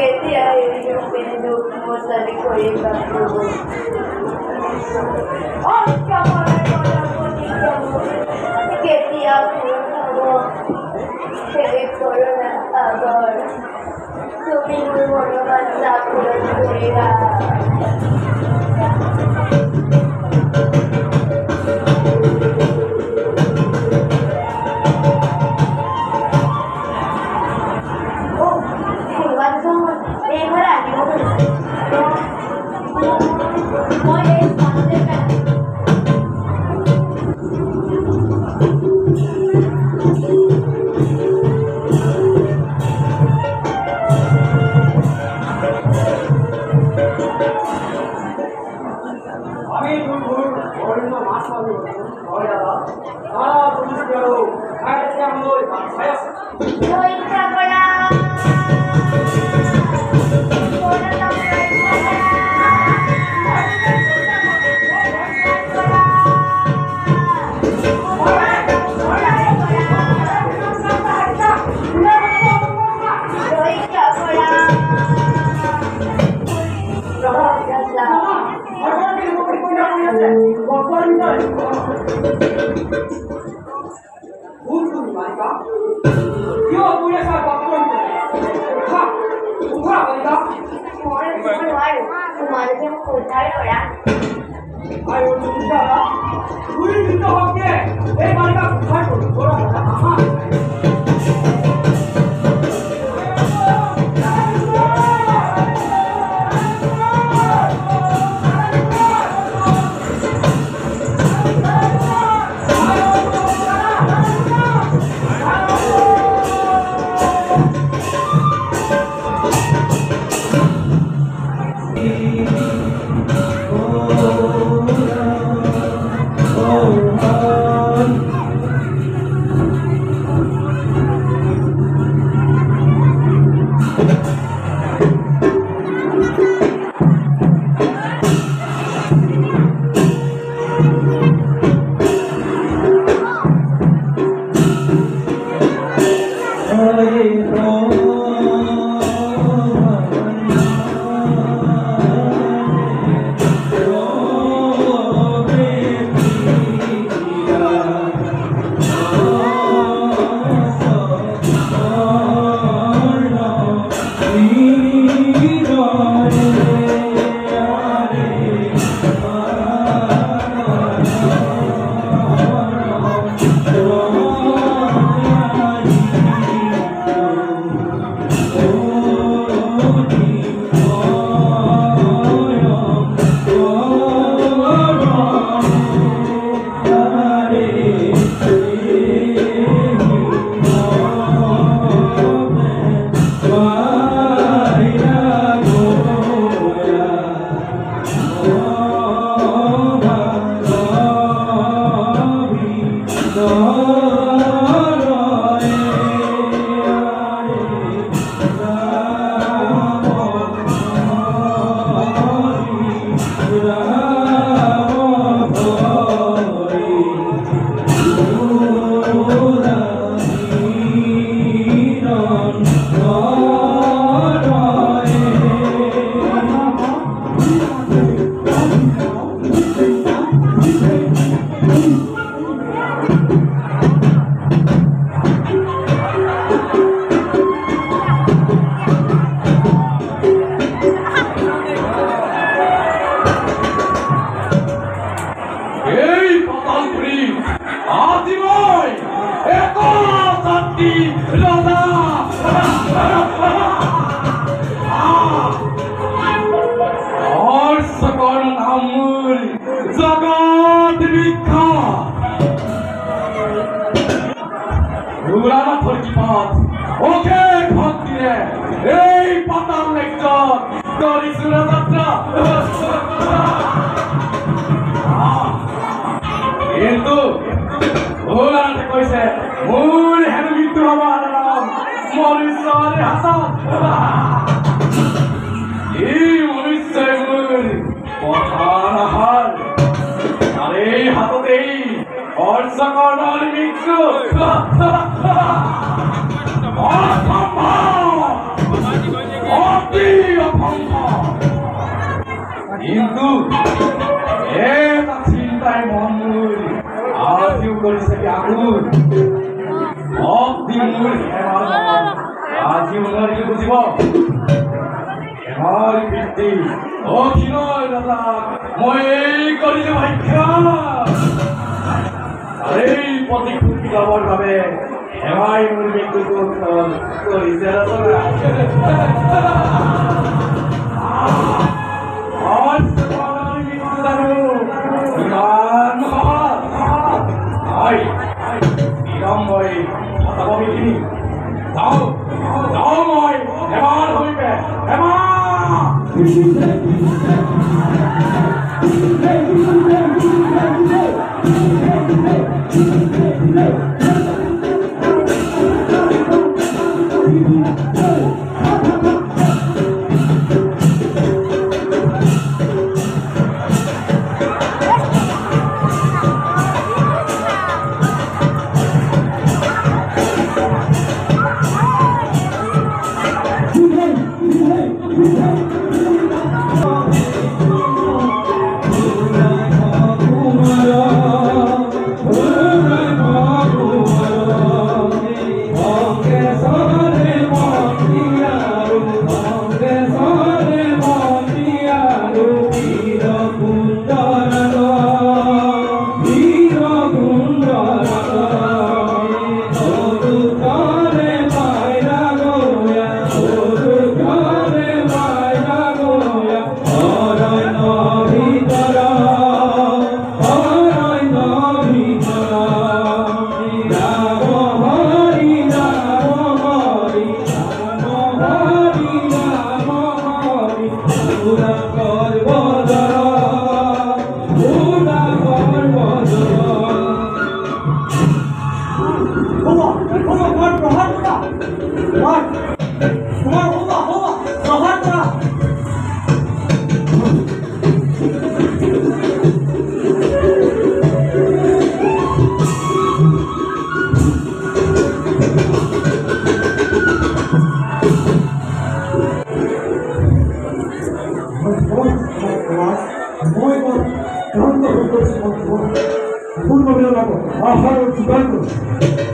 কেতিয়া এৰিব পেনো মচালি কৰি বাবু কেতিয়া ছেড়ে কৰো না আবাৰ তুমি মনোমান জাগৰণ কৰিবা Oh, কিন্তু এটা চিন্তাই মন লৈ আজিও কৰিছে আগুৰ অদিন মোৰ আজিও নোৱাৰিলে বুজিব এবাৰ পিতৃ অখিলৰ দাদা মই এই কৰিলো ভাগ্য এই প্ৰতিশোধ ল'বৰ বাবে এবাই মোৰ মৃত্যুটো কৰিছে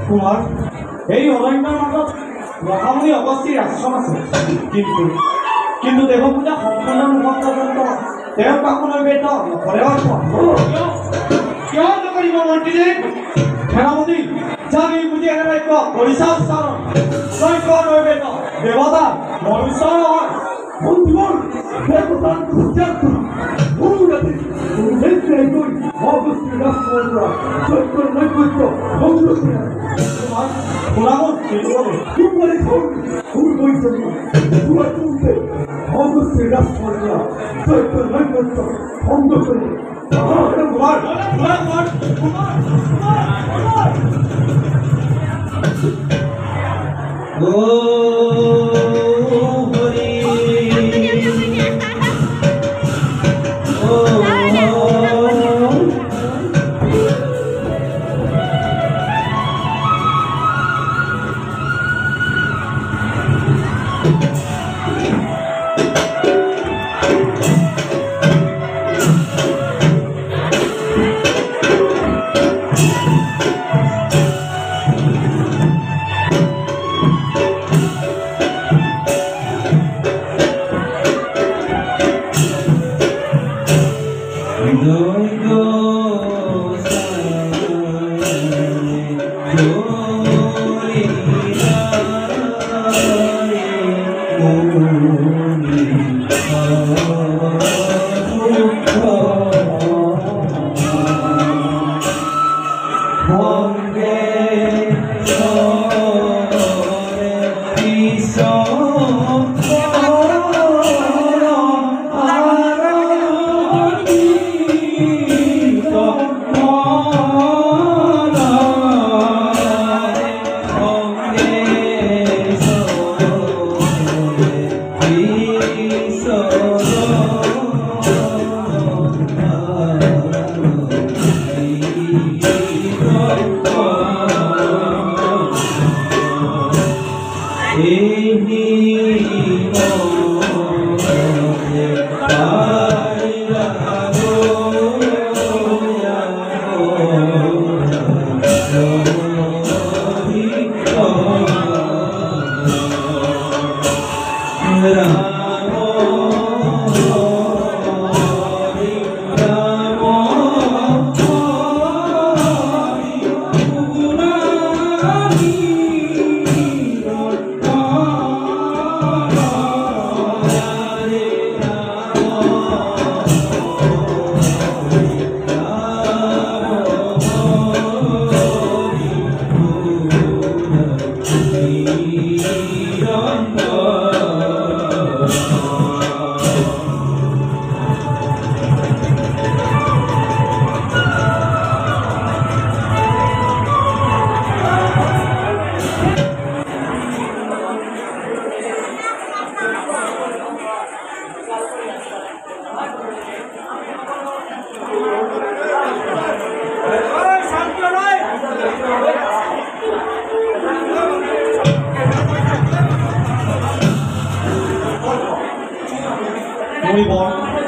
কুমাৰ এই অৰণ্যৰ মাজত মহামুনি অৱস্থিৰ আশ্ৰম আছে কিন্তু দেৱপূজা সম্পূৰ্ণ নোহোৱা পৰ্যন্ত তেওঁৰ কাষলৈ বেদ নকৰে কিয় নকৰিব মন্ত্ৰীদেৱ সেনাপতি যাক এই পুঁজি এনে ৰাজ্য পৰিচা উচ্চাৰণ যজ্ঞ নৈবেদ্য দেৱতা মনুষ্য নহয় বন্ধুবর দেবতার উচ্চারণ অনুরাতে নেত্রে কই অবস্থিত রাষ্ট্রমন্ত্রা সত্য নৈবেদ্য ভঙ্গ করে কোলামত চিরবলে কুমারে কইছেন তোমার তুলতে অবস্থিত রাষ্ট্রমন্ত্রা সত্য নৈবেদ্য ভঙ্গ করে কুমার কুমার কুমার কুমার Ini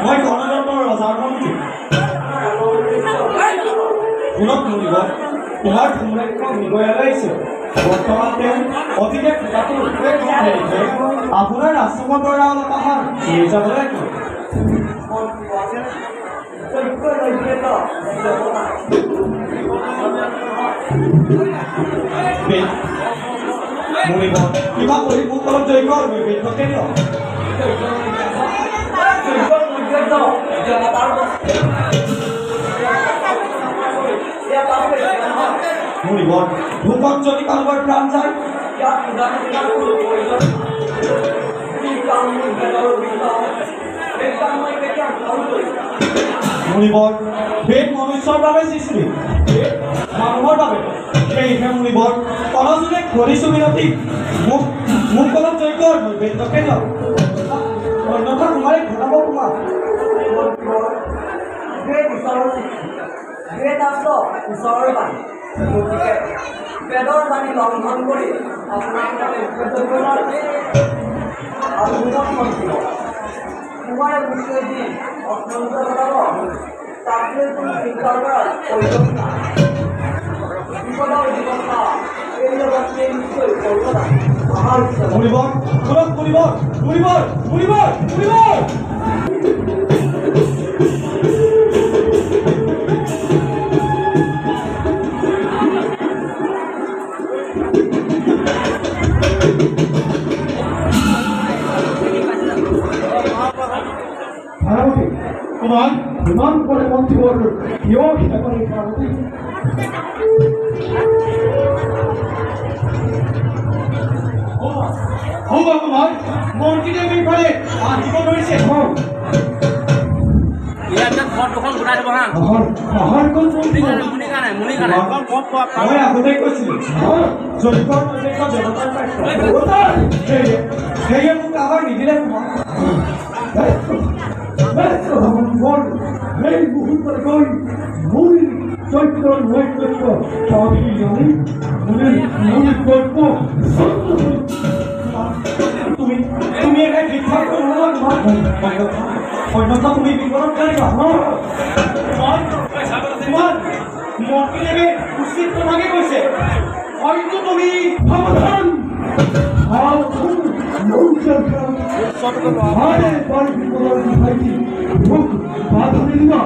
মই গণতন্ত্ৰৰ ৰজাৰ মন্ত্ৰী শুনক মুনিব তোমাৰ সম্ৰাজ্ঞ মৃগয়ালৈ আহিছে বৰ্তমান তেওঁ অতিকে ফুটাটো আপোনাৰ আশ্ৰমৰ পৰা অলপ আহাৰ লৈ যাবলৈ মুনিব কিবা কৰি মোক অলপ জৈৱ বেদকে দিয়ক মুনিবৰ ভূকম্প যদি কাৰবাৰ প্ৰাণ যায় মুনিবৰ বেদ মনুষ্যৰ বাবে সৃষ্টি মানুহৰ বাবে সেয়েহে মুনিবৰ পৰজনে কৰিছো বিনতি মোক অলপ যোগ্য বেদকে দিয়ক অন্যথা তোমাৰে ঘটাব তোমাৰ ওচৰৰ বাণী গতিকে বেদৰ বাণী লংঘন কৰি আপোনাৰ তোমাৰ বিষয়ে দি অত্যন্ত ঘটাব তাকে তুমি চিন্তা কৰাৰ প্ৰয়োজন নাই বিপদৰ ব্যৱস্থা এই লগতে নিশ্চয় কৰিব লাগে আমাৰ মুনিবৰ মুনিবৰ মুনিবৰ মুনিবৰ মুনিবৰ Kumang, kumang pada mati order. Yo kita balik parati. Oh, kumang, mati dia balik balik. Adi kau balik sih. Iya, kan foto kan udah ada bang. Mahal kau muni kan. Oh ya, aku tengok sini. Jadi kau tengok jabatan apa? Betul. Saya muka apa ni dia kumang. Hey, বহুত কই মই চৈত্র নৈকট্য সবই জানি মনে গল্প তুমি তুমি এটা ঠিকঠাক করো না অন্যথা তুমি বিপরীত করিবা তোমার মতি দেবে উচিত তোমাকে কৈছে হয়তো তুমি সাবধান আরে বাড়ি বিপরীত ভাইজি মুখ বাধা দিবা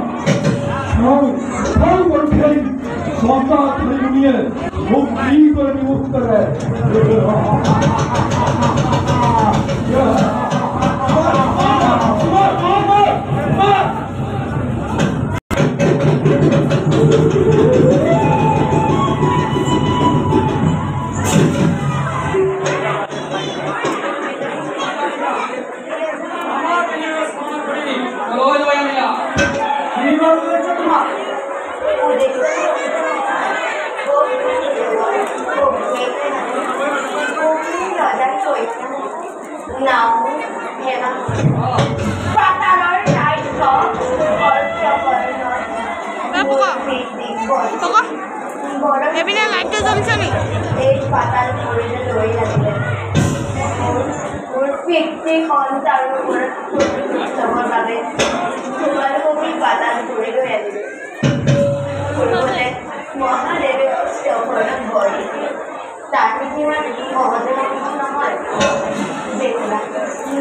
মুক্তি করে বিমুক্ত করে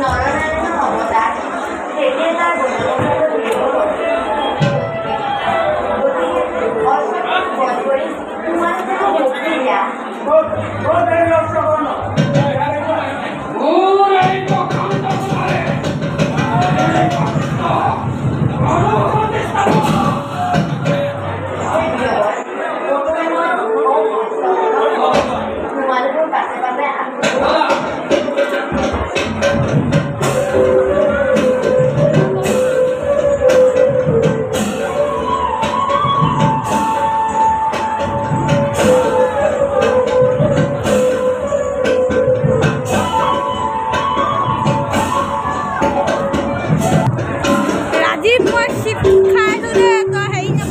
নরনারায়ণ অবতার থেকে তার বন্ধুবান্ধব নির্ভর করে। গতিকে অসৎ বধ করে তোমার থেকে মুক্তি দেয়া। তোমাদের পাশে পাশে राजीव मैं शिफ्ट खाए तो रे तो है ही ना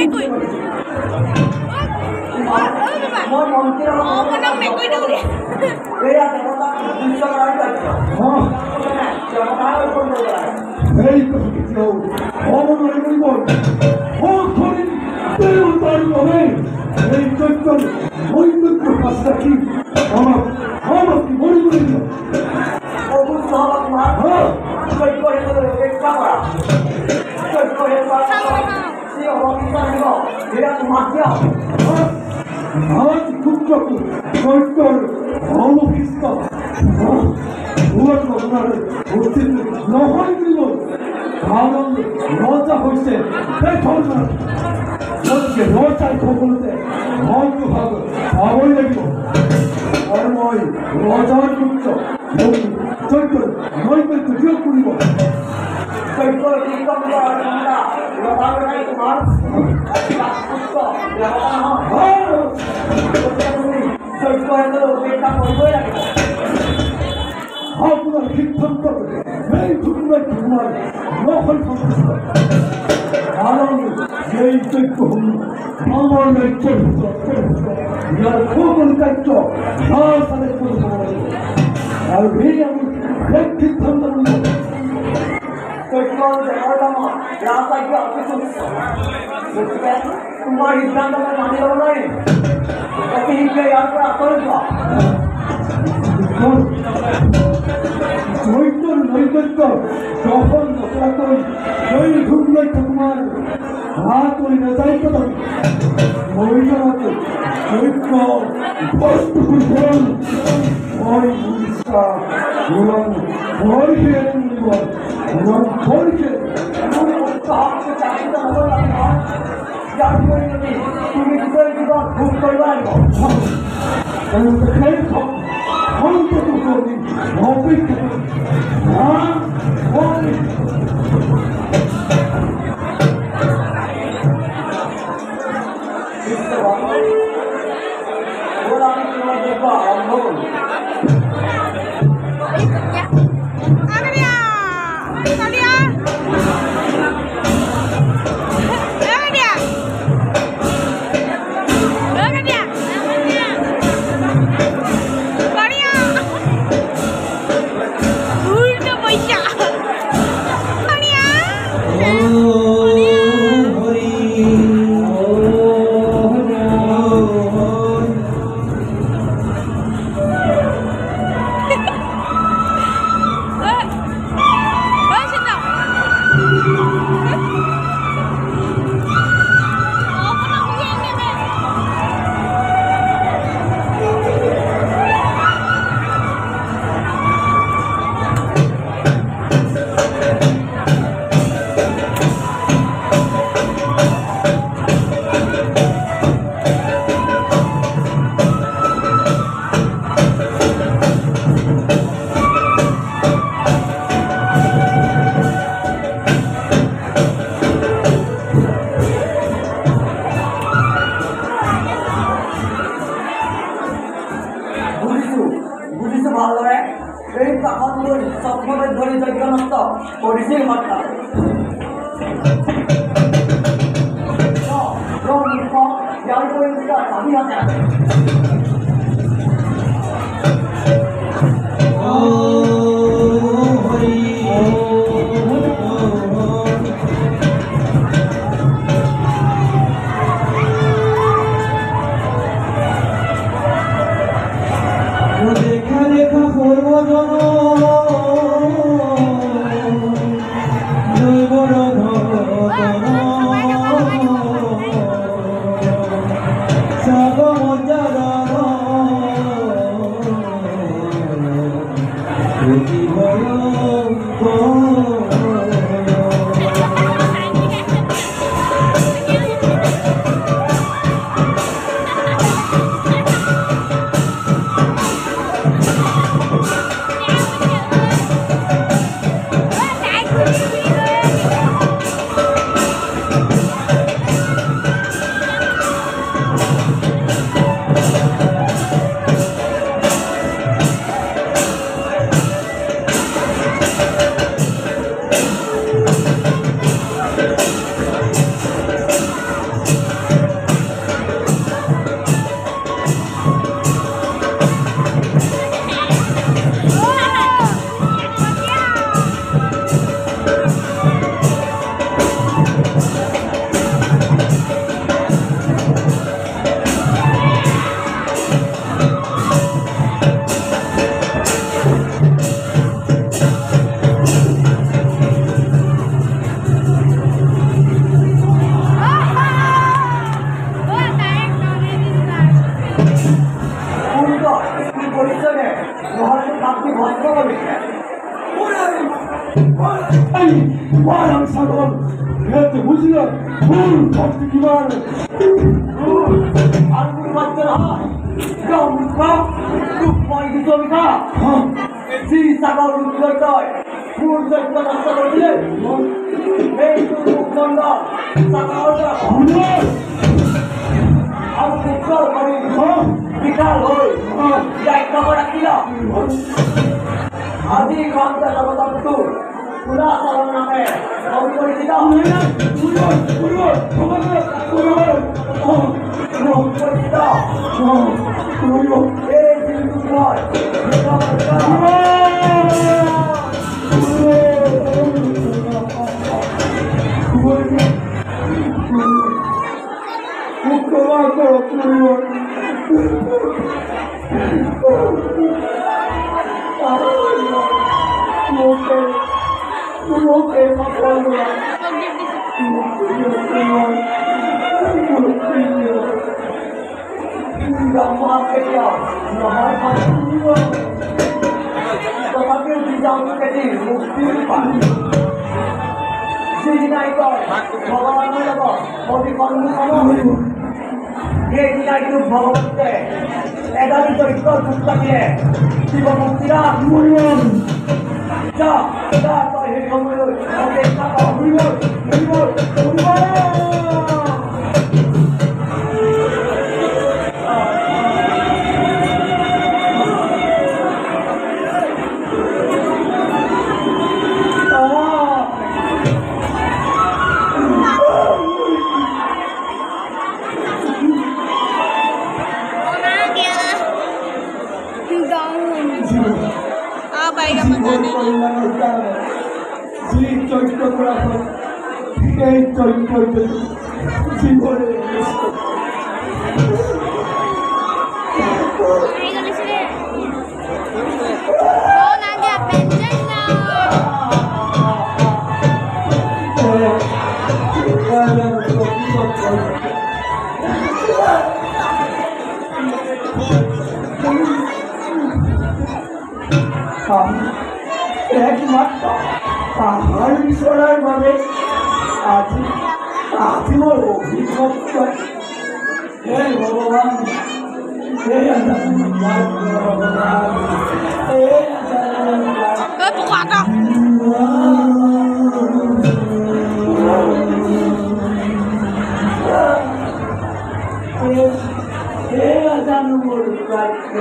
कोई भी কাষত চক্ৰবেদ ধৰি যজ্ঞ নষ্ট কৰিছিল হঠাৎ ইয়াৰ পৰিষ্কাৰ স্বাধীনতা দেখা দেখা সর্বজন Varang sakon, hete bujila, bhakti kibar. Alpur bachcha kau mukha rupmai dicomika ji sagar rupmai pur jagta nasta kordile ei tu rupmanda sagarta আর কুকার করে বিকাল হই যাই খবর রাখিলা আদি খানটা জগদত্ত পুরা সালাম নামে কবি পরিচিত হইনা পুরো পুরো খবর পুরো পরিচিত পুরো এই দিনু পর ভগবতে এগারো চরিত্র যুক্ত দিয়ে শিব মুক্তিরা যা যা তই হে সময় অপেক্ষা হইব হইব হইব একমাত্র তাহার বিষয়ের ভাবে আজি আজি মোর অভিভক্ত হে ভগবান হে ভগবান হে জানু মোর বাক্য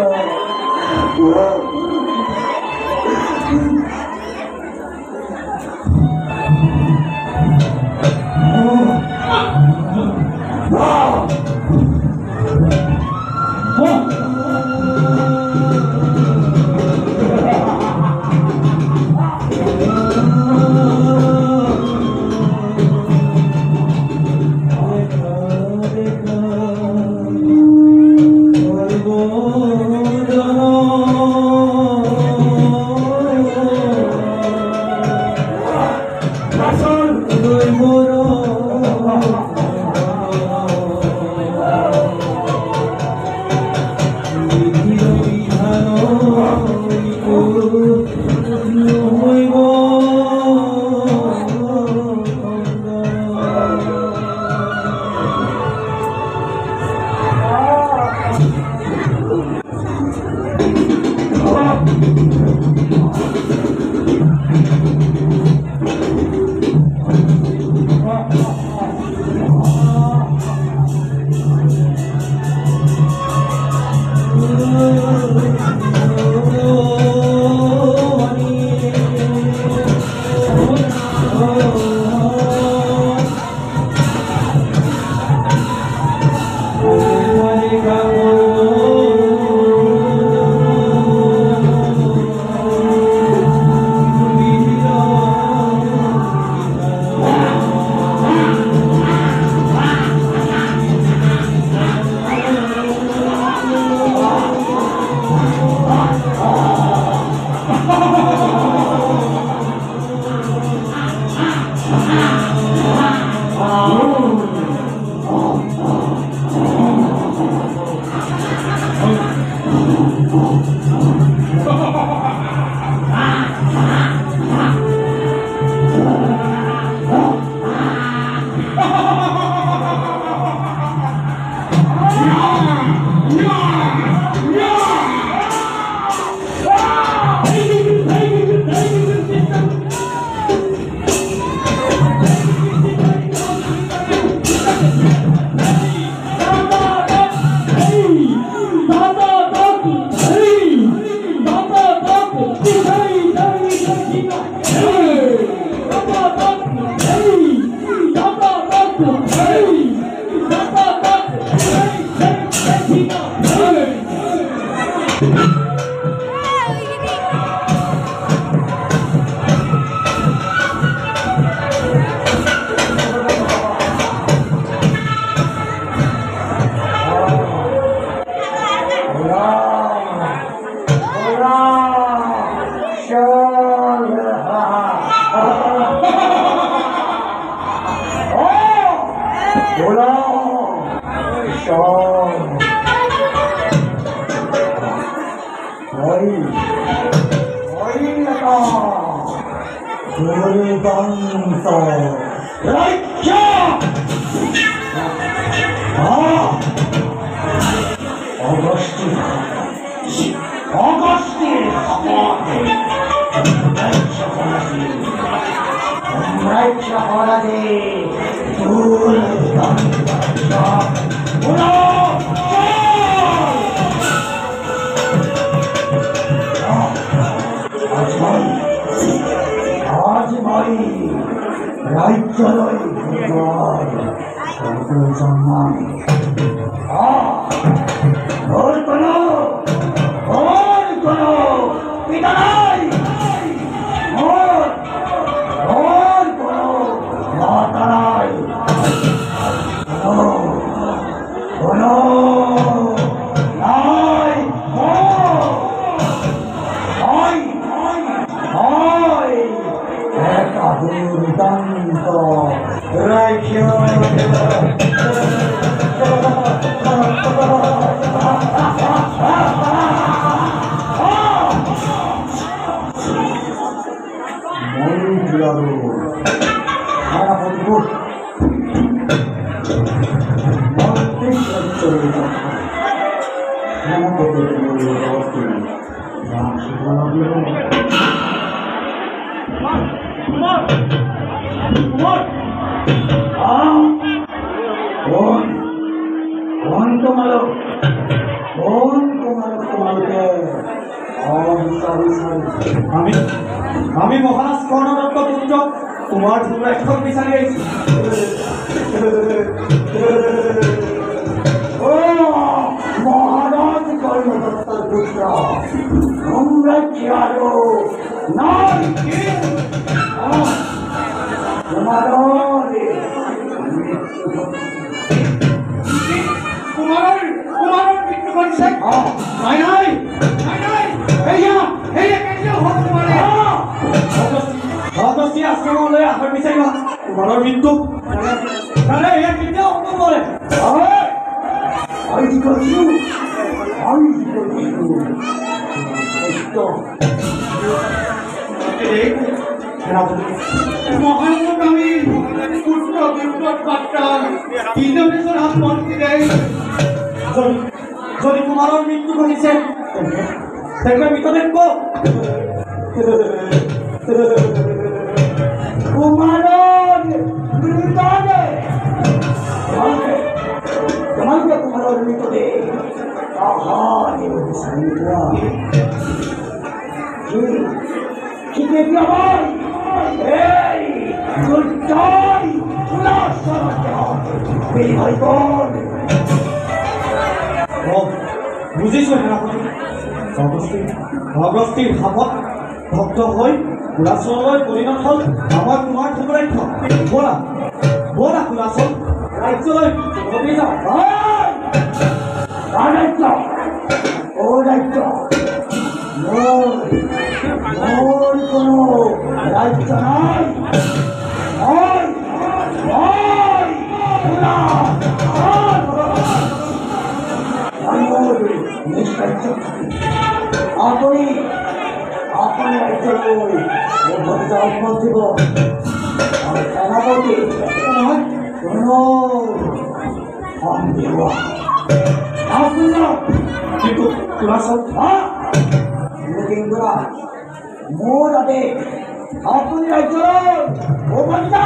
আমি মহারাজ কর্ণদত্ত পুত্র তোমার ধূম্রাক্ষণ বিচারি আইছি মহারাজ কর্ণদত্তর পুত্র তোমরা কি আরো নাই তোমার মৃত্যু কেতিয়াও হ'ব নোৱাৰে মহানগামী পুত্ৰ বিপ্লব বাৰ্তা ইন্দ্ৰদেশেৰ হাত মন্ত্ৰী দেয় যদি তোমাৰ মৃত্যু ঘটিছে তেন্তে মৃতদেহ কওক তোমাৰ মৃতদেহ বুজিছো সেনাপতি অগস্তিৰ ভাৱত ভক্ত হৈ কুলাচললৈ পৰিণত হ'ল আমাৰ তোমাৰ ধূম্ৰাক্ষ ব'লা ব'লা কুলাচল ৰাজ্যলৈ যাওঁ মোৰ কোনো ৰাজ্য নাই আপুনি আপুনি ৰাজ্যলৈ ভক্ত দিব সেনাপতি কিন্তু কুলাচল মোৰ আদেশ আপুনি ৰাজ্যলৈ ব'লা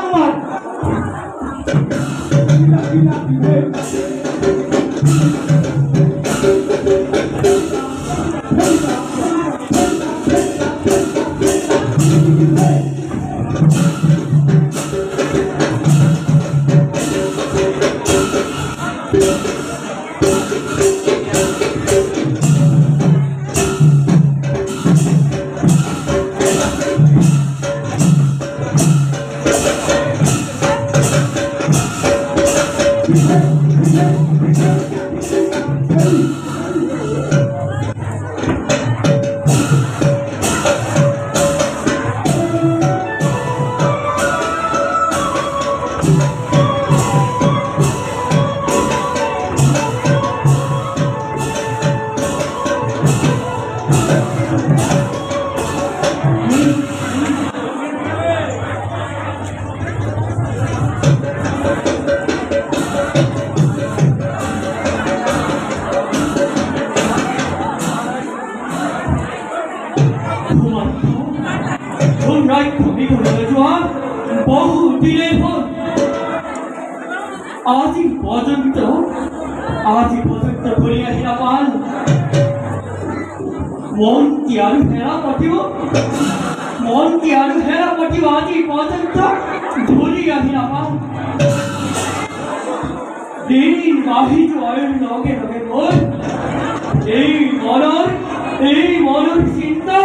কুমাৰ আজি পৰ্যন্ত ঘূৰি আহি নাপাল মন্ত্ৰী আৰু সেনাপতিও আজি পৰ্যন্ত ঘূৰি আহি নাপাল দিন বাঢ়ি যোৱাৰ লগে লগে গৈ এই মনৰ চিন্তা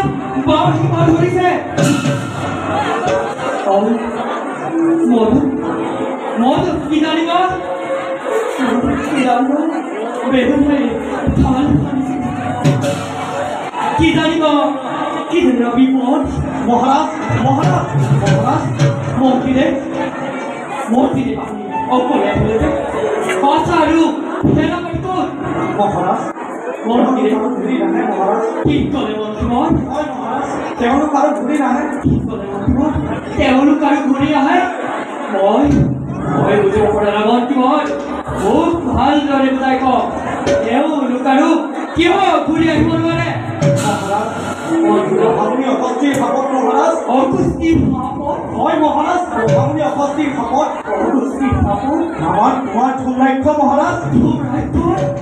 বাঢ়িব ধৰিছে মদ কি জানিবা বেদনায় ধান কি জানিবা কি জানিবা বিপদ মহারাজ মন্ত্রীরে অকলে ফেলেছে বাঁচারু সেনাপতি কোন মহারাজ মন্ত্রীরে ঘূৰি নাহে মহাৰাজ কি কৰে মন্ত্ৰীমত হয় মহাৰাজ তেওঁলোক আৰু ঘূৰি নাহে কি কৰে মন্ত্ৰীমত তেওঁলোক আৰু ঘূৰি আহে মই বুজিব পৰা নাগত মই খুব ভালদৰে বুজাই কওঁ এওঁ লুকাৰু কিয় ঘূৰি আহিব নোৱাৰে আপুনি অসস্তিৰ ভাপত মহাৰাজ অসস্তিৰ ভাপত হয় মহাৰাজ আপুনি অসস্তিৰ ভাপত অসস্তিৰ ভাপত আমাৰ তোমাৰ ধূমৰাক্ষ মহাৰাজ ধূমৰাক্ষ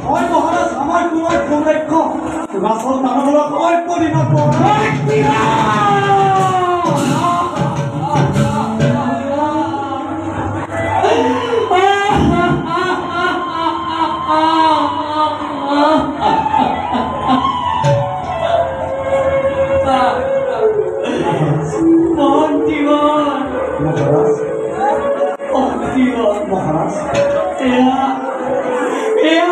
হয় মহাৰাজ আমাৰ তোমাৰ ধূমৰাক্ষ ৰাসল দানৱৰ অল্প দিনত মহারাজ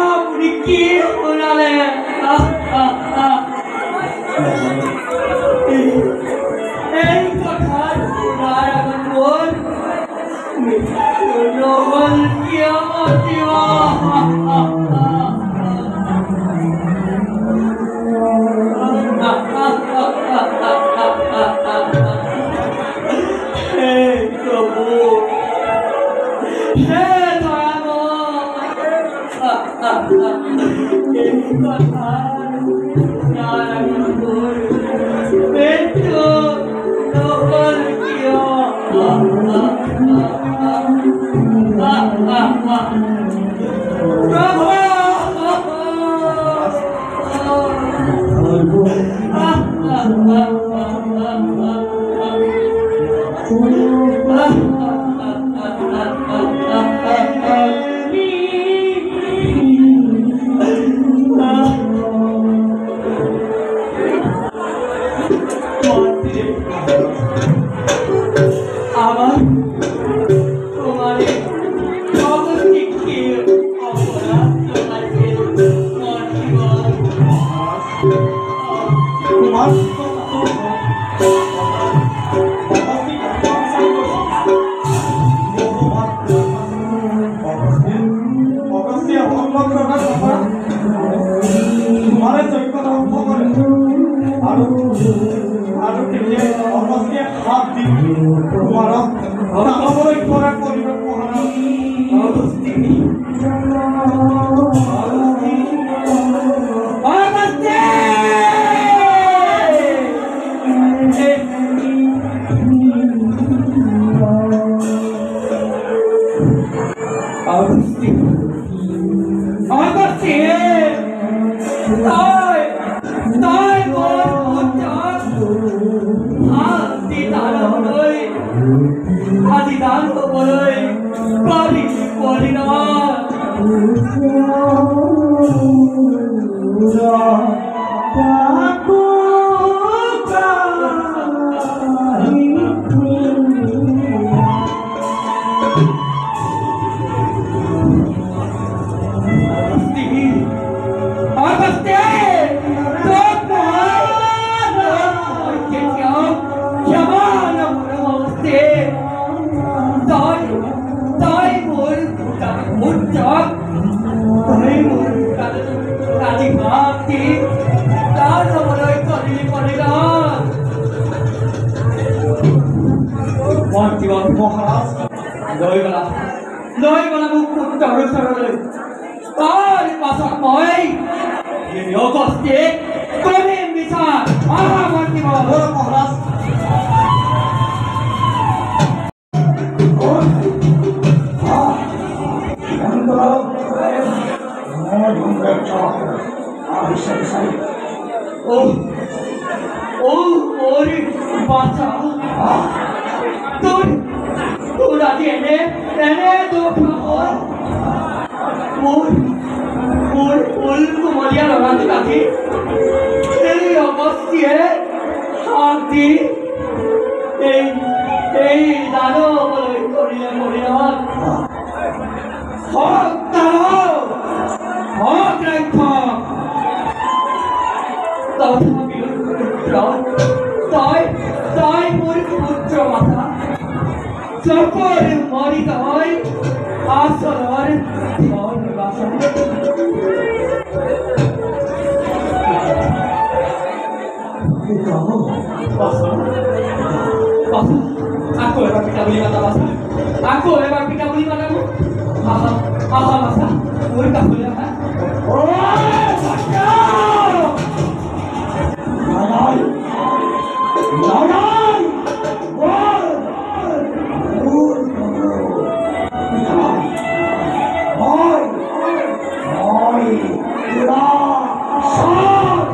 আপনি কি শোনালেন এই কথা শোনার আগত নহল কিয় Aku ebar pita buli mata basa. Aku ebar pita buli mata mu. Aha, aha basa. Oi ka buli ha. Oi, basa. Lalai. Lalai. Oi. Oi. Oi. Oi. Ila. Sat.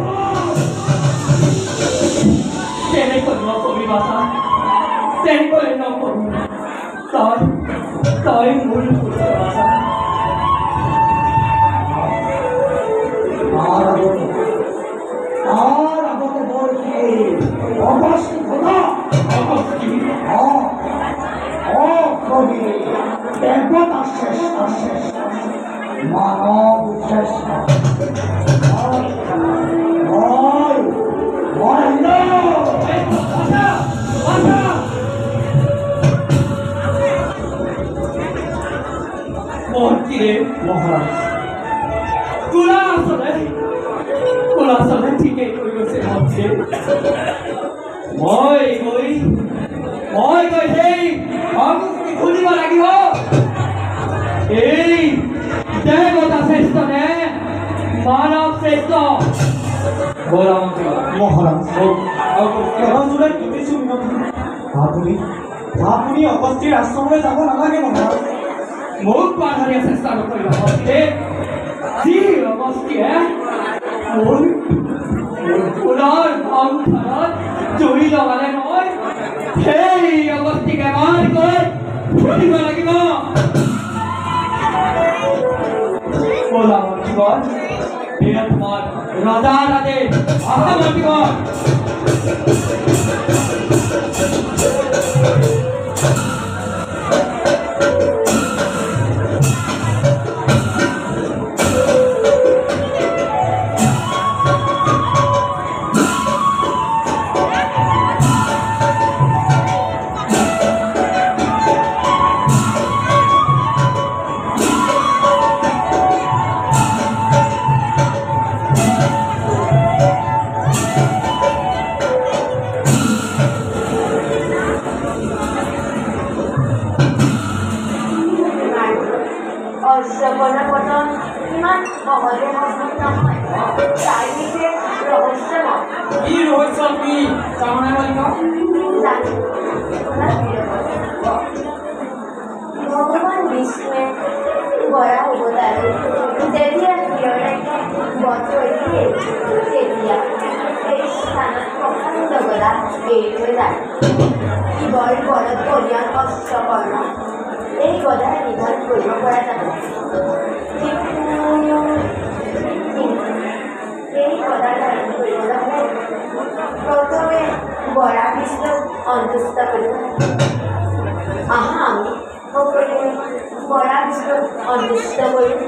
Tene ko no ko mi basa. Tene ko no ko. Tôi muốn của basa. মহারাজ তোরা আসলে ঠিকই কই গৈছে ভাবছে মই সেই অগুষ্টি খুলিব লাগিব এই দেৱতা শ্ৰেষ্ঠ নে মানৱ শ্ৰেষ্ঠ মহাৰাজ কেৱল তুমিছো আপুনি অগস্তিৰ আশ্ৰমলৈ যাব নালাগে মহাৰাজ মোক বাধাৰ চেষ্টা নকৰিব যি অগস্তিয়ে মোৰ ফুলৰ সংসাৰত জুই লগালে নহয় সেই অগস্তিকে মাৰ গৈ ফুৰিব লাগিব বলা মন্ত্ৰীগণ এয়া তোমাৰ ৰজাৰ আদেশ আহা মন্ত্ৰীগণ ভগবান বিষ্ণুৱে বৰা অৱতাৰে যেতিয়া বছৰ দিয়ে তেতিয়া এই স্থানত প্ৰকাণ্ড গদা এৰি থৈ যায় শিৱৰ বৰত কলিয়াণ অস্ত্ৰকৰ্ণ এই গদাই নিধন কৰিব পৰা যাব এই গদা ধাৰণ কৰিবলৈ হ'লে প্ৰথমে বৰা বিষ্ণুক সন্তুষ্ট কৰিব আহা আমি সকলোৱে বৰা বিষ্ণুক সন্তুষ্ট কৰিম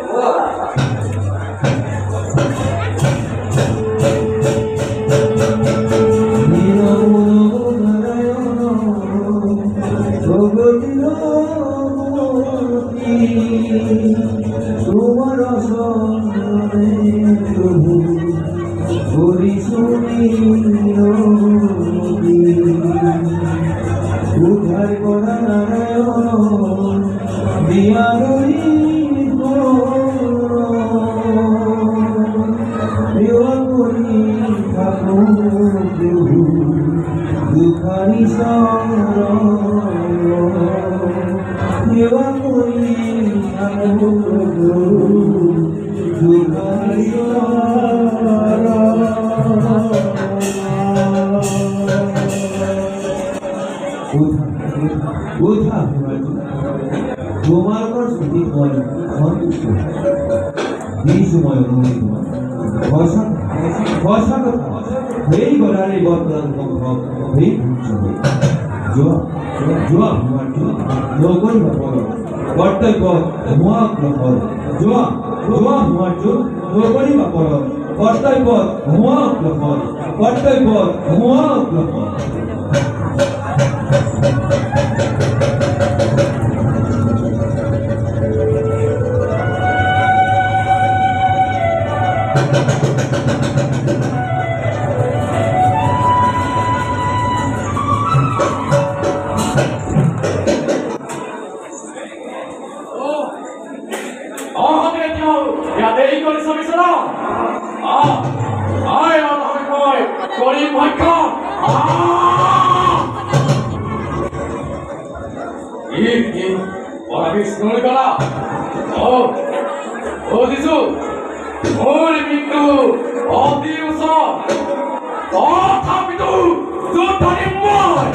ইয়াত এই কৰিছ বিচৰা আই মই কৰিম ভাগ্য বিষ্ণুৰ গলা দিছো মোৰ মৃত্যু অতি ওচৰ তথাপিতো তোৰ ধৰিম মই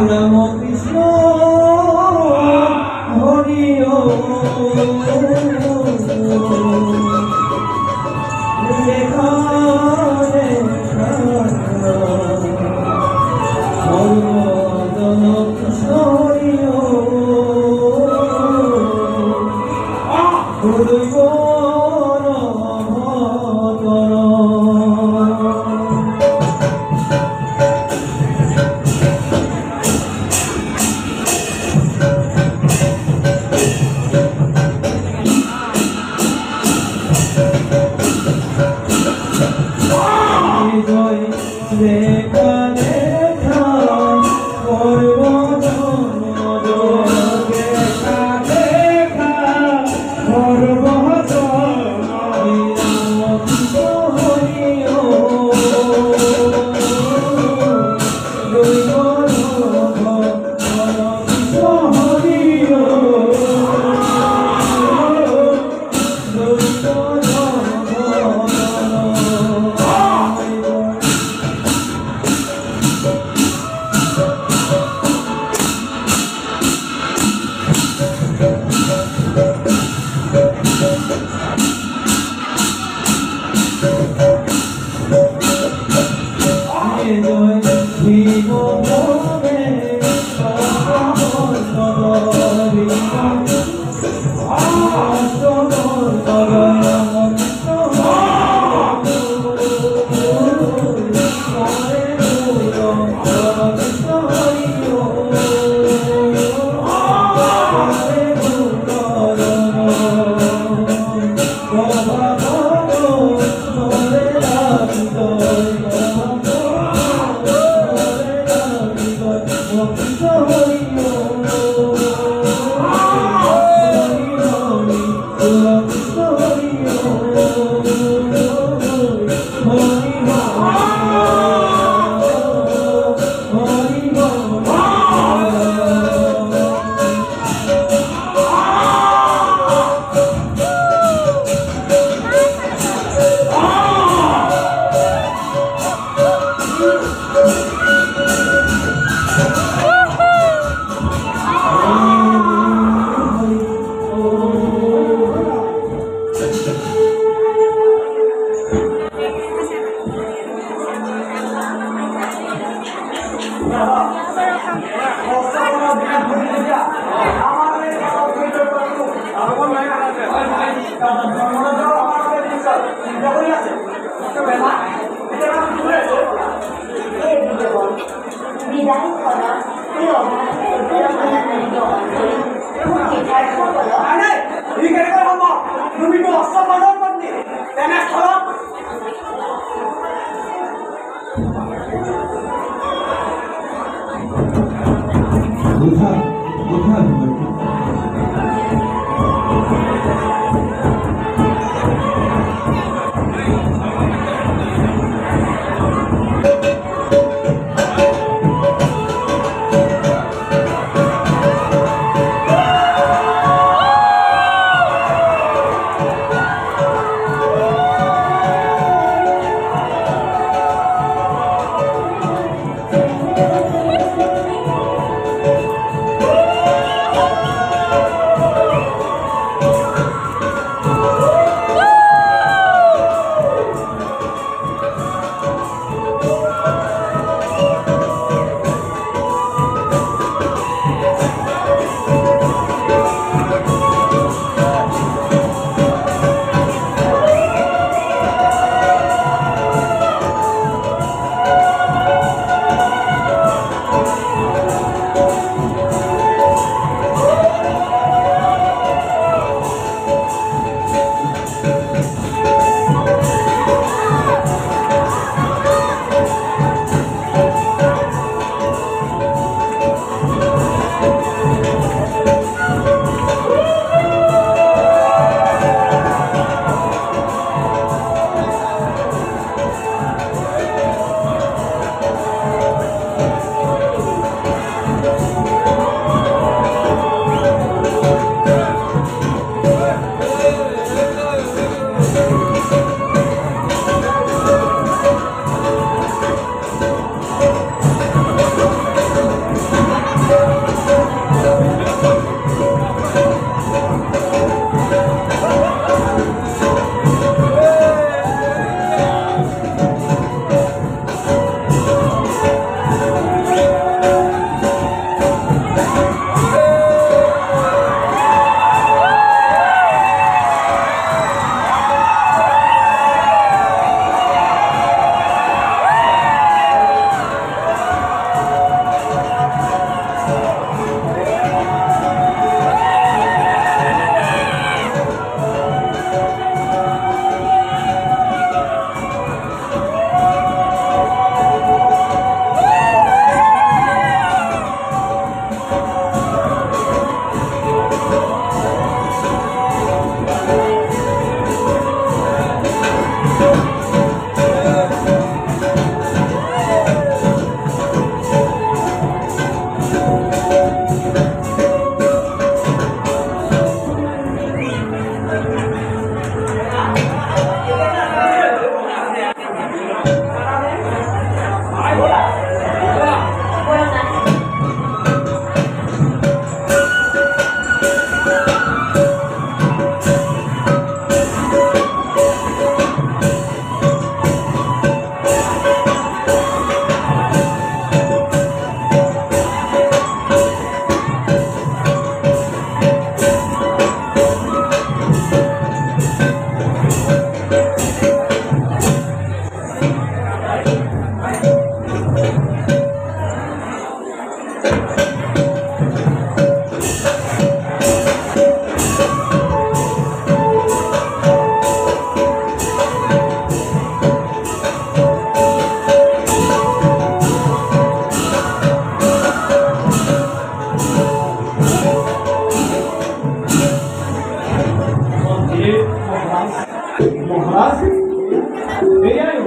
Ram Krishna Hari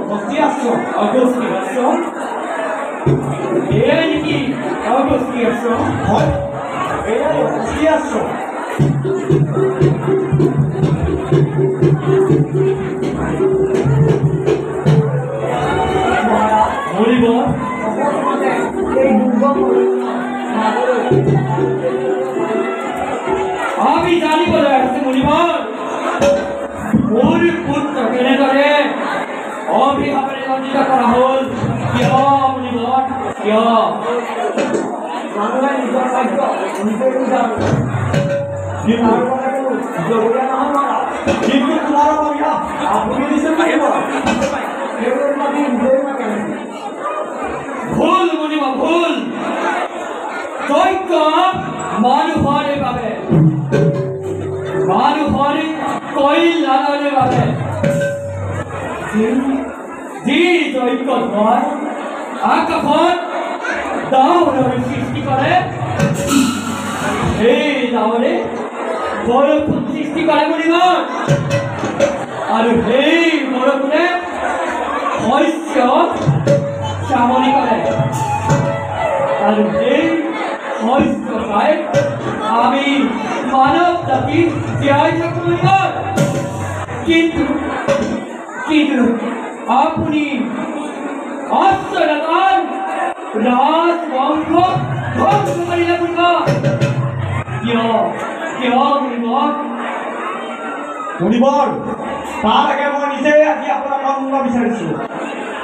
Augustiação. Ele que Augustiação. Olha. Ele é Augustiação. Mulibor. আমি জানি বলে আসছে মুনিবর ওর পুত্র কেনে ধরে অভিভাবে নিবন্ধিত করা হল কিয় মুনিবর কিয় মানুষের নিজের ভাগ্য নিজের উদাহরণ জগিয়া নহয় মারা কিন্তু তোমার অভিভাব আপনি দিছে এগুলোর মাঝে নিজের না কেন ভুল মুনিবর ভুল যজ্ঞ মানুহৰে বাবে মানুহৰে কল্যাণৰে বাবে যি যজ্ঞ হয় আকাশত ডাৱৰৰ সৃষ্টি কৰে সেই ডাৱৰে বৰষুণ সৃষ্টি কৰে মুনিবৰ আৰু সেই বৰষুণে শস্য শ্যামলি কৰে আৰু সেই শস্য খাই আমি মানৱ জাতি জীয়াই থাকো মুনিবৰ কিন্তু আপুনি অস্ত্ৰদাতাৰ ৰাজবংশ ধ্বংস কৰিলে মুনিবৰ কিয় মুনিবৰ মুনিবৰ তাৰ আগে মই নিজে আজি আপোনাৰ মন বিচাৰিছোঁ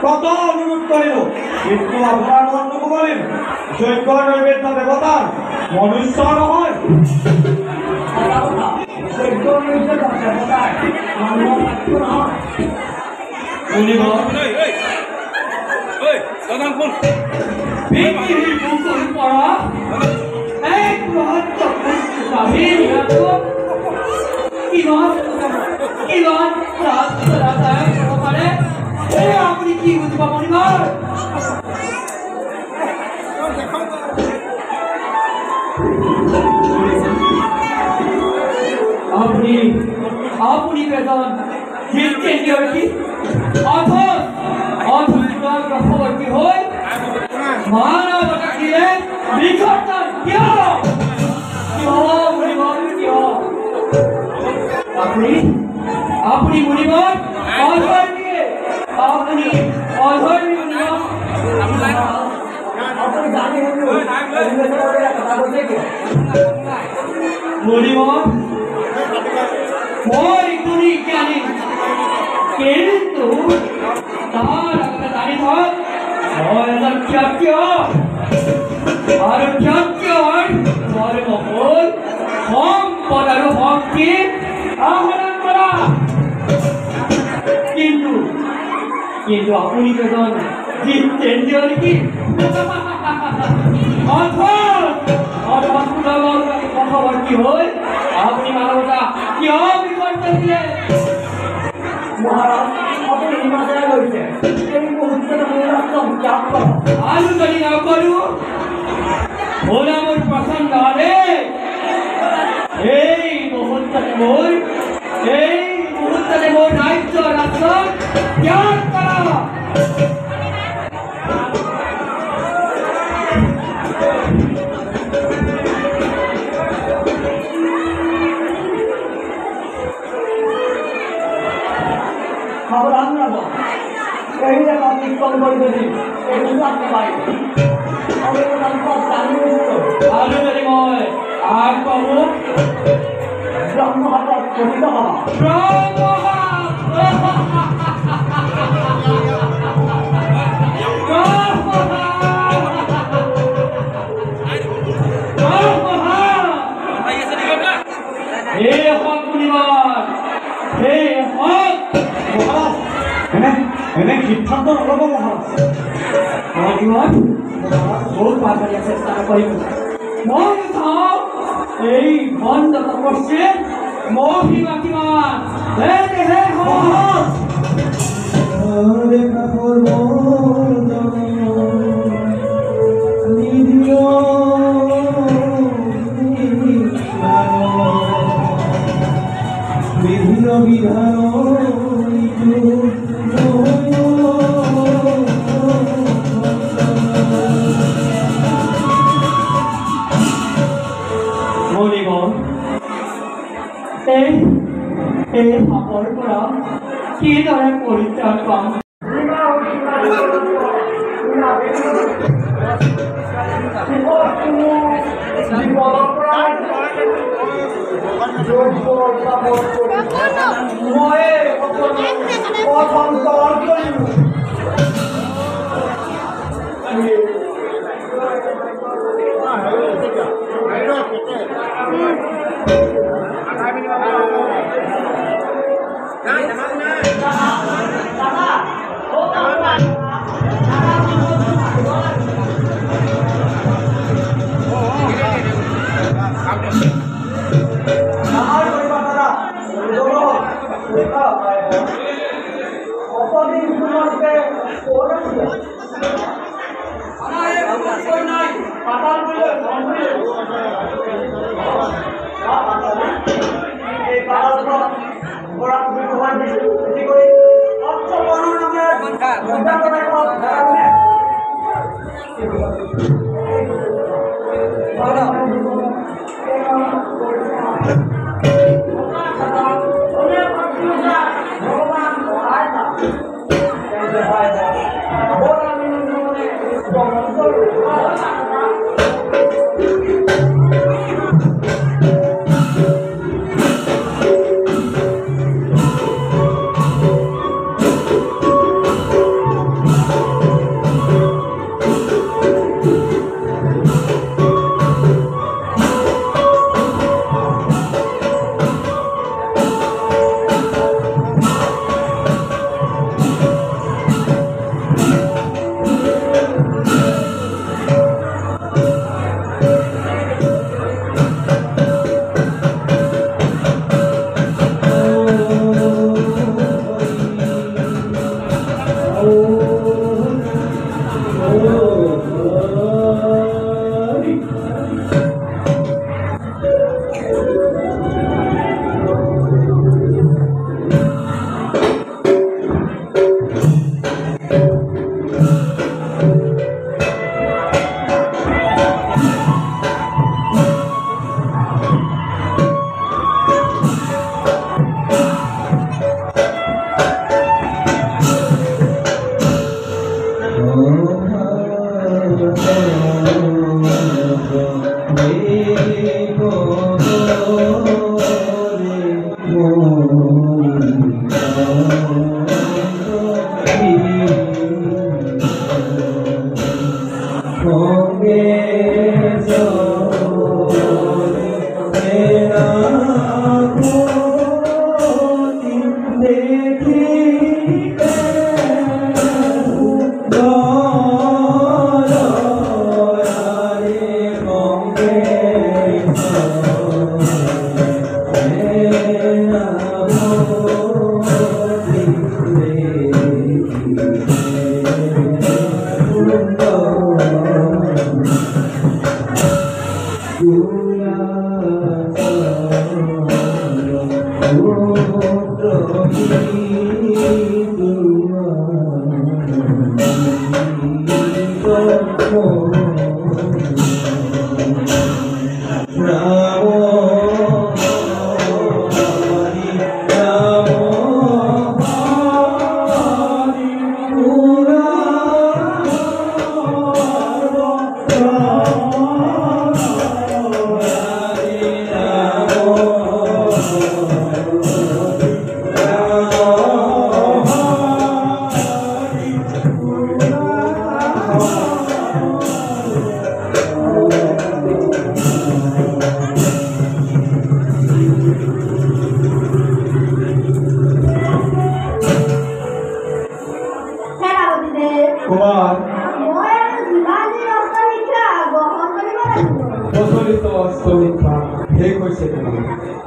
কত অনুৰোধ কৰিলোঁ কিন্তু আপোনাৰ মন নকৰিল যজ্ঞ নৈবেদ্য দেৱতাৰ মনুষ্য নহয় পৃথিৱীৰ বুকুৰ পৰা এক কিমান হ'ব পাৰে আপুনি কি বুজিব মুনিবৰ আপুনি এজন জিতেন্দ্ৰীয় অথৰ্তী হৈ মানৱ জাতিৰে বিঘটন কিয় মুনিবৰ কিয় আপুনি মুনিবৰ অধৰ্মীয়ে আপুনি অধৰ্মী মুনিবৰ আপনি জানি কথা বলছে কি মুনিবৰ মই গুণী জ্ঞানী কিন্তু তাৰ আগতে জানি থক মই এজন ক্ষত্ৰিয় আৰু ক্ষত্ৰিয়ৰ ধৰ্ম হ'ল সম্পদ আৰু শক্তি আহৰণ কৰা কিন্তু আপুনি এজন জিতেন্দ্ৰীয় নেকি অৰ্থৱৰ্তী হৈ আপুনি মানৱতা কিয় বিকল্প দিলে মহাৰাজ আপনি হিমাচলে গৈছে এই মুহূৰ্তে ৰাষ্ট্ৰ ত্যাগ কৰো আৰু যদি নকৰো ওলা মোৰ পচন্দ হলে এই মুহূৰ্ততে মোৰ ৰাজ্য ৰাষ্ট্ৰ ত্যাগ কৰা খবৰ আমৰা এই যে আপনি কল কৰে দিন এগুলো আপনি পাই আমি নাম সব জানি আৰু যদি মই আগ পাবো ব্ৰহ্ম হাত পতিত হওয়া এনে সিদ্ধান্ত নল'ব মহাৰাজ বহুত পাহৰিয়া চেষ্টা কৰিম মই চাওঁ এই বন্ধ তপস্যে মহিমা কিমান বিধান এই ভাৱৰ পৰা কিদৰে পৰিত্ৰাণ পাম?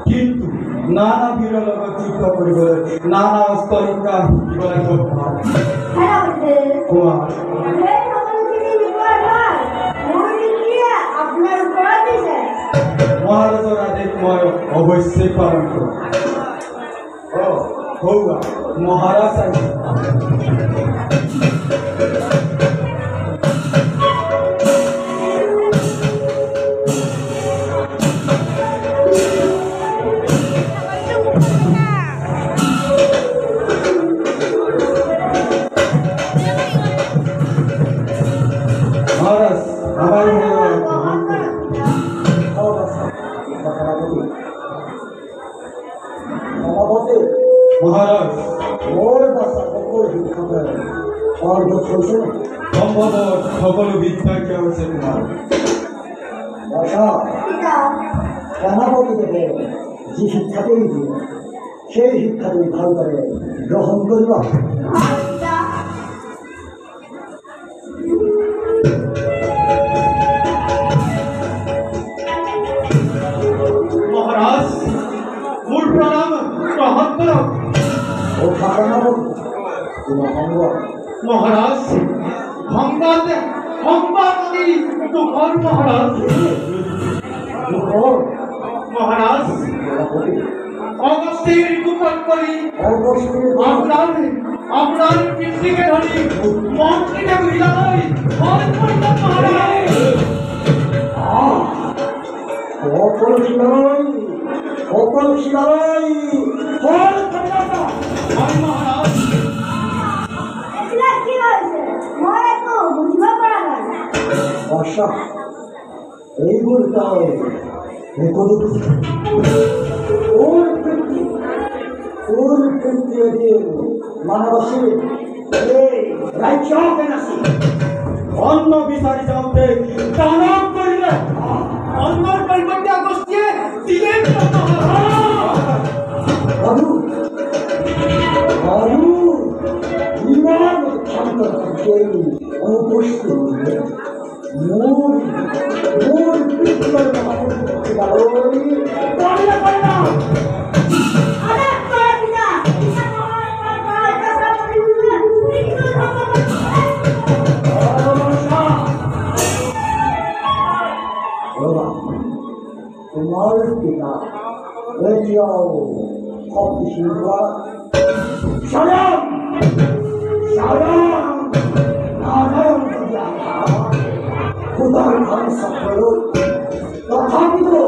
কিন্তু নানা বীৰৰ লগত যুদ্ধ কৰিবলৈ নানা অস্ত্ৰ শিক্ষা শিকিবলৈ মহাৰাজৰ আদেশ মই অৱশ্যেই পালন কৰোঁ। মহাৰাজ সেনাপতি মহাৰাজ মোৰ বাচ্চা সকলো শিক্ষকে সৰ্বত হৈছে সম্ভৱত সকলো বিদ্যাজ্ঞা হৈছে তোমাৰ বাচ্চা সেনাপতিদেৱে যি শিক্ষাকেই দিয়ে সেই শিক্ষাটো ভালদৰে গ্ৰহণ কৰিবা মহাৰাজ মোৰ প্ৰণাম গ্ৰহণ কৰক মহাৰাজ সংবাদ আনি দুখন মহাৰাজ মহাৰাজ অগস্তিৰ গোপন কৰি আপোনাৰ পিতৃকে ধৰি মন্ত্ৰীকে বুজিলাই মহাৰাজ সকলো শিলালৈ মহাৰাজ বৰ্ষা এইবোৰ তই একো ওৰ কৃত্য এদিন মানবাসী এই ৰাজ্যকে নাচি অন্ন বিচাৰি যাওঁতে দানৱ কৰিলে অন্নৰ পৰিৱৰ্তে অগস্তিয়ে দিলে মধু ইমান ক্ষান্ত অনুপস্থিত মোৰ পিতৃৰ তোমাৰ পিতা এতিয়াও শক্তিশীল হোৱা স্বয়ং নাৰায়ণ উদাহৰণ চক্ৰলৈ তথাপিতো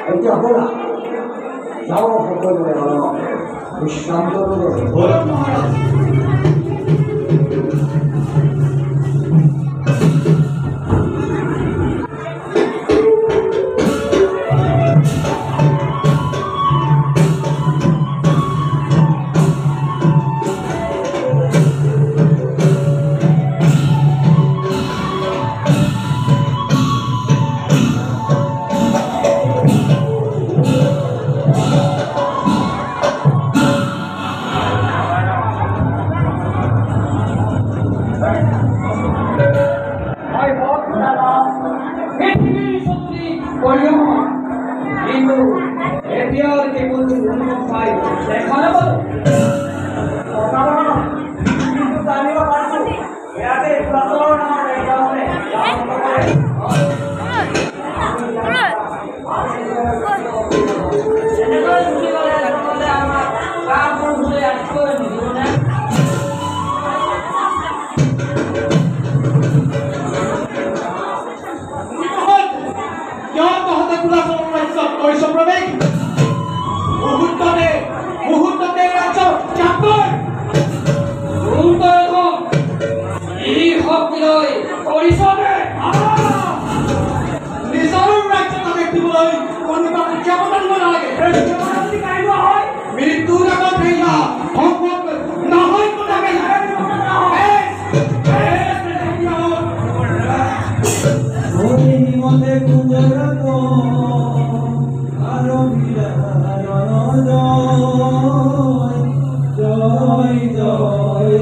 এতিয়া ব'লা যাওঁ সকলোৱে অলপ বিশ্ৰাম কৰিবলৈ জয় জয়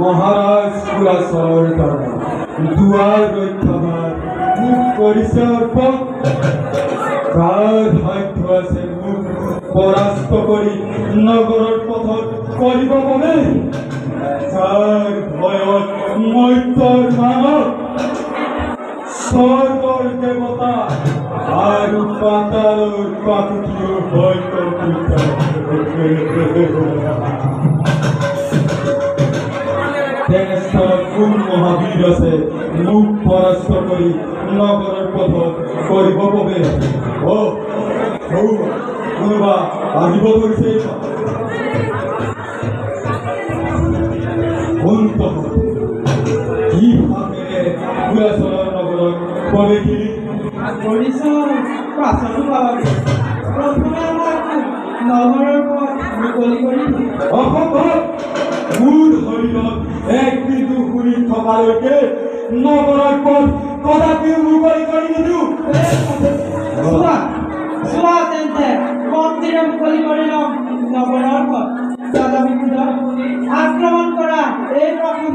মহাৰাজ কুলাচৰ দুৱাৰ ৰক্ষাভাৰ মোক কৰিছে অৰ্পণ কাৰ সাধ্য আছে মোক পৰাস্ত কৰি নগৰৰ পথত কৰিব বাবে যাৰ ভয়ত মৰ্ত্যৰ মানৱ স্বৰ্গৰ দেৱতা আৰু পাতালৰ পাকুটিও হয়তো কোন মহাবীৰ আছে মোক পৰাস্ত কৰি নগৰৰ পথত কৰিব বাবে কোনোবা আহিব ধৰিছে কি ভাবেৰে কুলাচৰৰ নগৰত প্ৰৱেশী কৰিছো পাছতো পাবাগে প্ৰথমে আমাক নগৰৰ পথ মুকলি কৰি অসম্ভৱ মূল শৰীৰত এক বিন্দু শুনি থকালৈকে নগৰৰ পথ কদাপি মুকলি কৰি নিদিওঁ চোৱা তেন্তে মন্দিৰে মুকলি কৰি ল'ম নগৰৰ পথ আক্ৰমণ কৰা এই প্ৰথম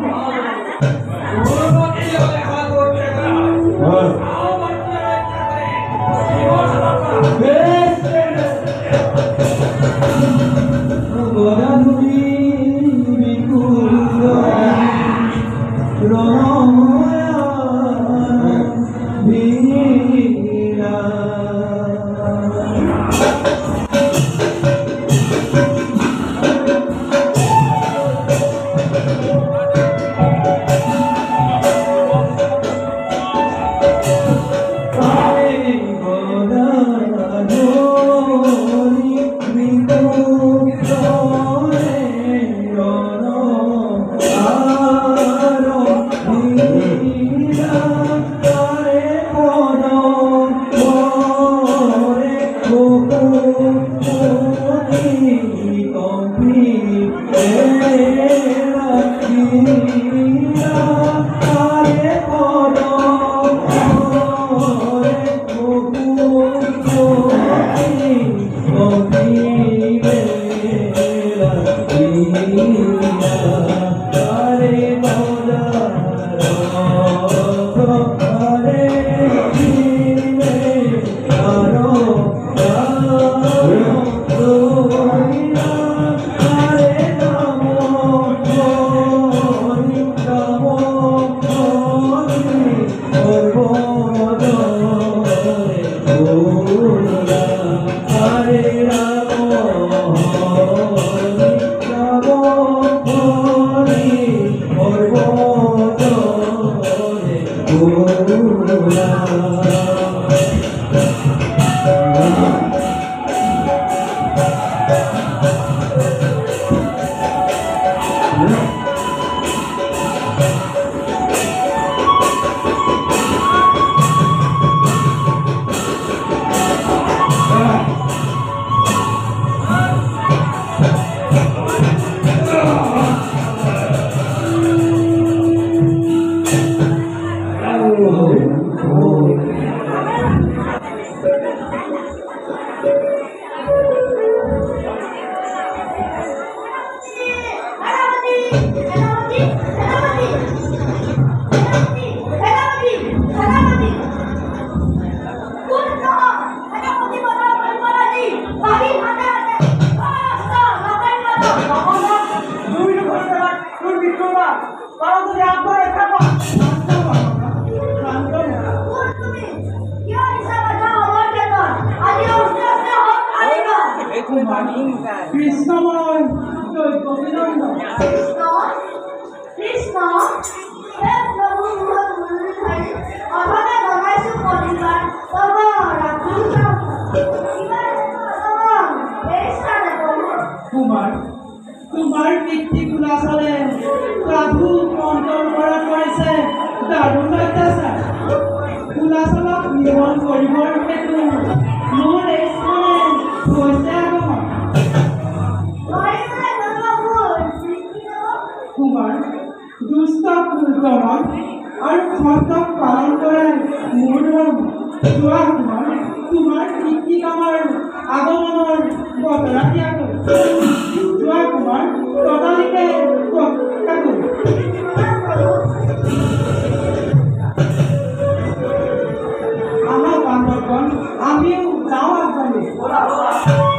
কৃষ্ণময় গোপীনন্দন কৃষ্ণ কৃষ্ণ হে প্ৰভু মোৰ মুৰলী অধনে বনাইছো পৰিবাৰ তব ৰাখি কুমাৰ তোমাৰ পিতৃ কুলাচলে প্ৰভু অন্তৰ পৰা কৰিছে দাৰুণ অত্যাচাৰ কুলাচলক নিধন কৰিবৰ হেতু মোৰ এই স্থানে হৈছে আগমন কুমাৰ দুষ্ট কুদমন আৰু খৰ্তক পালন কৰে মোৰ ধৰ্ম যোৱা কুমাৰ তোমাৰ পিতৃ কামাৰ আগমনৰ বতৰা দিয়াকৈ যোৱা কুমাৰ ততালিকে কাকো আমাৰ বান্ধৱগণ আমিও যাওঁ আগবাঢ়ি